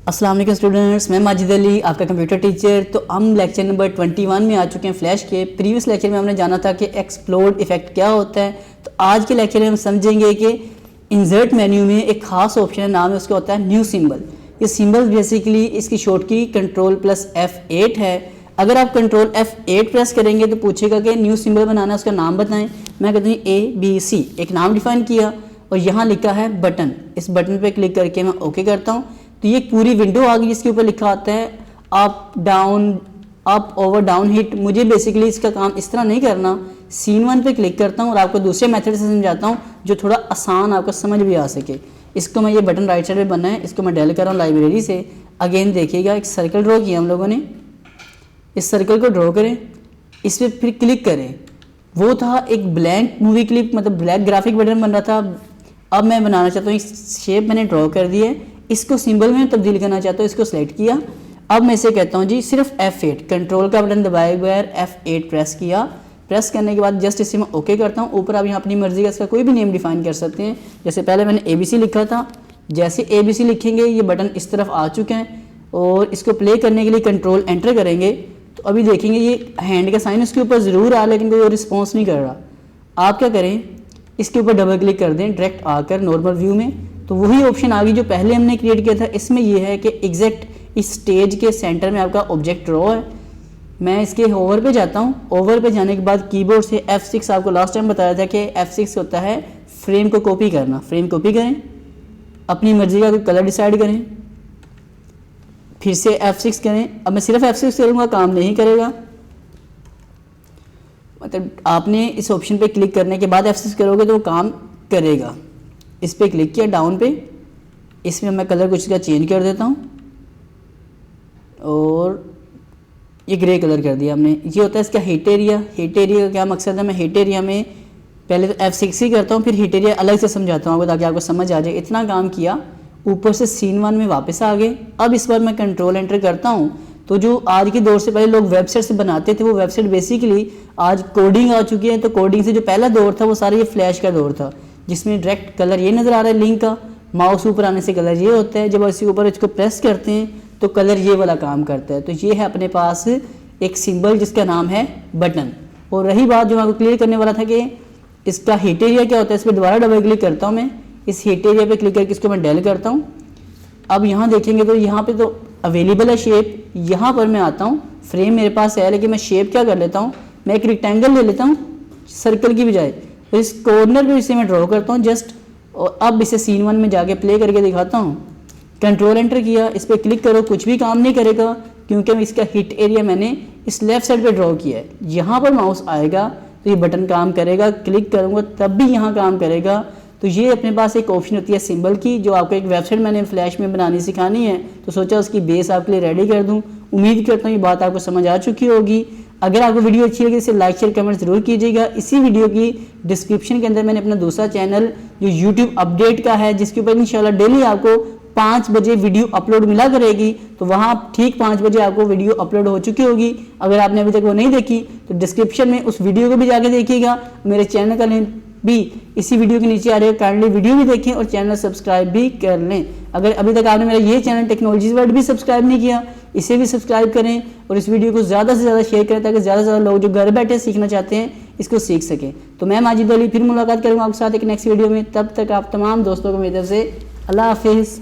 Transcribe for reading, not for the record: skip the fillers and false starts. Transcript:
अस्सलाम वालेकुम स्टूडेंट्स, मैं माजिद अली आपका कंप्यूटर टीचर। तो हम लेक्चर नंबर 21 में आ चुके हैं फ्लैश के। प्रीवियस लेक्चर में हमने जाना था कि एक्सप्लोड इफेक्ट क्या होता है। तो आज के लेक्चर में हम समझेंगे कि इंसर्ट मेन्यू में एक खास ऑप्शन है, नाम है उसका होता है न्यू सिंबल। ये सिंबल बेसिकली इसकी शॉर्ट की Ctrl+F8 है। अगर आप Ctrl+F8 प्रेस करेंगे तो पूछेगा कि न्यू सिंबल बनाना, उसका नाम बताएं। मैं कहती हूँ ABC, एक नाम डिफाइन किया और यहाँ लिखा है बटन। इस बटन पे क्लिक करके मैं ओके करता हूँ तो ये एक पूरी विंडो आ गई जिसके ऊपर लिखा आता है up down, up over down hit. मुझे बेसिकली इसका काम इस तरह नहीं करना। सीन 1 पे क्लिक करता हूँ और आपको दूसरे मेथड से समझाता हूँ जो थोड़ा आसान आपको समझ भी आ सके। इसको मैं, ये बटन राइट साइड पे बनना है, इसको मैं डेल कर रहा हूँ लाइब्रेरी से। अगेन देखिएगा एक सर्कल ड्रॉ किया हम लोगों ने। इस सर्कल को ड्रॉ करें, इस पर फिर क्लिक करें। वो था एक ब्लैंक मूवी क्लिप, मतलब ब्लैक ग्राफिक बटन बन रहा था। अब मैं बनाना चाहता हूँ, एक शेप मैंने ड्रॉ कर दी है, इसको सिंबल में तब्दील करना चाहता हूँ, इसको सेलेक्ट किया। अब मैं इसे कहता हूँ जी सिर्फ F8, कंट्रोल का बटन दबाए बगैर F8 प्रेस किया। प्रेस करने के बाद जस्ट इसे मैं ओके करता हूँ। ऊपर आप यहाँ अपनी मर्जी का इसका कोई भी नेम डिफाइन कर सकते हैं। जैसे पहले मैंने ABC लिखा था, जैसे ABC लिखेंगे ये बटन इस तरफ आ चुके हैं। और इसको प्ले करने के लिए कंट्रोल एंटर करेंगे तो अभी देखेंगे ये हैंड का साइन उसके ऊपर ज़रूर आ, लेकिन कोई रिस्पॉन्स नहीं कर रहा। आप क्या करें, इसके ऊपर डबल क्लिक कर दें डायरेक्ट आकर नॉर्मल व्यू में, तो वही ऑप्शन आ गई जो पहले हमने क्रिएट किया था। इसमें यह है कि एग्जैक्ट इस स्टेज के सेंटर में आपका ऑब्जेक्ट ड्रॉ है। मैं इसके ओवर पे जाता हूँ। ओवर पे जाने के बाद कीबोर्ड से F6, आपको लास्ट टाइम बताया था कि F6 होता है फ्रेम को कॉपी करना। फ्रेम कॉपी करें, अपनी मर्जी का कोई कलर डिसाइड करें, फिर से F6 करें। अब मैं सिर्फ F6 करूँगा, काम नहीं करेगा। मतलब आपने इस ऑप्शन पे क्लिक करने के बाद F6 करोगे तो वो काम करेगा। इस पर क्लिक किया डाउन पे, इसमें मैं कलर कुछ का चेंज कर देता हूँ और ये ग्रे कलर कर दिया हमने। ये होता है इसका हिट एरिया। हिट एरिया का क्या मकसद है, मैं हिट एरिया में पहले तो F6 ही करता हूँ, फिर हिट एरिया अलग से समझाता हूँ आपको ताकि आपको समझ आ जाए। इतना काम किया, ऊपर से सीन 1 में वापस आ गए। अब इस बार मैं कंट्रोल एंटर करता हूँ तो जो आज के दौर से पहले लोग वेबसाइट बनाते थे वो वेबसाइट बेसिकली आज कोडिंग आ चुकी है। तो कोडिंग से जो पहला दौर था वो सारा ये फ्लैश का दौर था, जिसमें डायरेक्ट कलर ये नज़र आ रहा है लिंक का। माउस ऊपर आने से कलर ये होता है, जब इसके ऊपर इसको प्रेस करते हैं तो कलर ये वाला काम करता है। तो ये है अपने पास एक सिंबल जिसका नाम है बटन। और रही बात जो मैं आपको क्लियर करने वाला था कि इसका हिट एरिया क्या होता है, इस पर दोबारा डबल क्लिक करता हूँ मैं। इस हिट एरिया पर क्लिक करके इसको मैं डेल करता हूँ। अब यहाँ देखेंगे तो यहाँ पर तो अवेलेबल है शेप। यहाँ पर मैं आता हूँ, फ्रेम मेरे पास है, लेकिन मैं शेप क्या कर लेता हूँ, मैं एक रेक्टेंगल ले लेता हूँ सर्कल की बजाय। तो इस कॉर्नर पे इसे मैं ड्रॉ करता हूँ जस्ट। और अब इसे सीन 1 में जाके प्ले करके दिखाता हूँ। कंट्रोल एंटर किया, इस पर क्लिक करो, कुछ भी काम नहीं करेगा क्योंकि इसका हिट एरिया मैंने इस लेफ्ट साइड पे ड्रॉ किया है। यहाँ पर माउस आएगा तो ये बटन काम करेगा, क्लिक करूँगा तब भी यहाँ काम करेगा। तो ये अपने पास एक ऑप्शन होती है सिंबल की, जो आपको एक वेबसाइट मैंने फ्लैश में बनानी सिखानी है, तो सोचा उसकी बेस आपके लिए रेडी कर दूँ। उम्मीद करता हूँ ये बात आपको समझ आ चुकी होगी। अगर आपको वीडियो अच्छी लगी इसे लाइक शेयर कमेंट जरूर कीजिएगा। इसी वीडियो की डिस्क्रिप्शन के अंदर मैंने अपना दूसरा चैनल जो YouTube अपडेट का है, जिसके ऊपर इंशाल्लाह डेली आपको 5 बजे वीडियो अपलोड मिला करेगी, तो वहाँ ठीक 5 बजे आपको वीडियो अपलोड हो चुकी होगी। अगर आपने अभी तक वो नहीं देखी तो डिस्क्रिप्शन में उस वीडियो को भी जाके देखिएगा। मेरे चैनल का लिंक भी इसी वीडियो के नीचे आ रहे हैं, काइंडली वीडियो भी देखें और चैनल सब्सक्राइब भी कर लें। अगर अभी तक आपने मेरा ये चैनल टेक्नोलॉजीज वर्ल्ड भी सब्सक्राइब नहीं किया, इसे भी सब्सक्राइब करें और इस वीडियो को ज़्यादा से ज़्यादा शेयर करें ताकि ज़्यादा से ज़्यादा लोग जो घर बैठे सीखना चाहते हैं इसको सीख सकें। तो मैं माजिद अली फिर मुलाकात करूँगा आपके साथ एक नेक्स्ट वीडियो में। तब तक आप तमाम दोस्तों को मेरी तरफ से अल्लाह हाफिज़।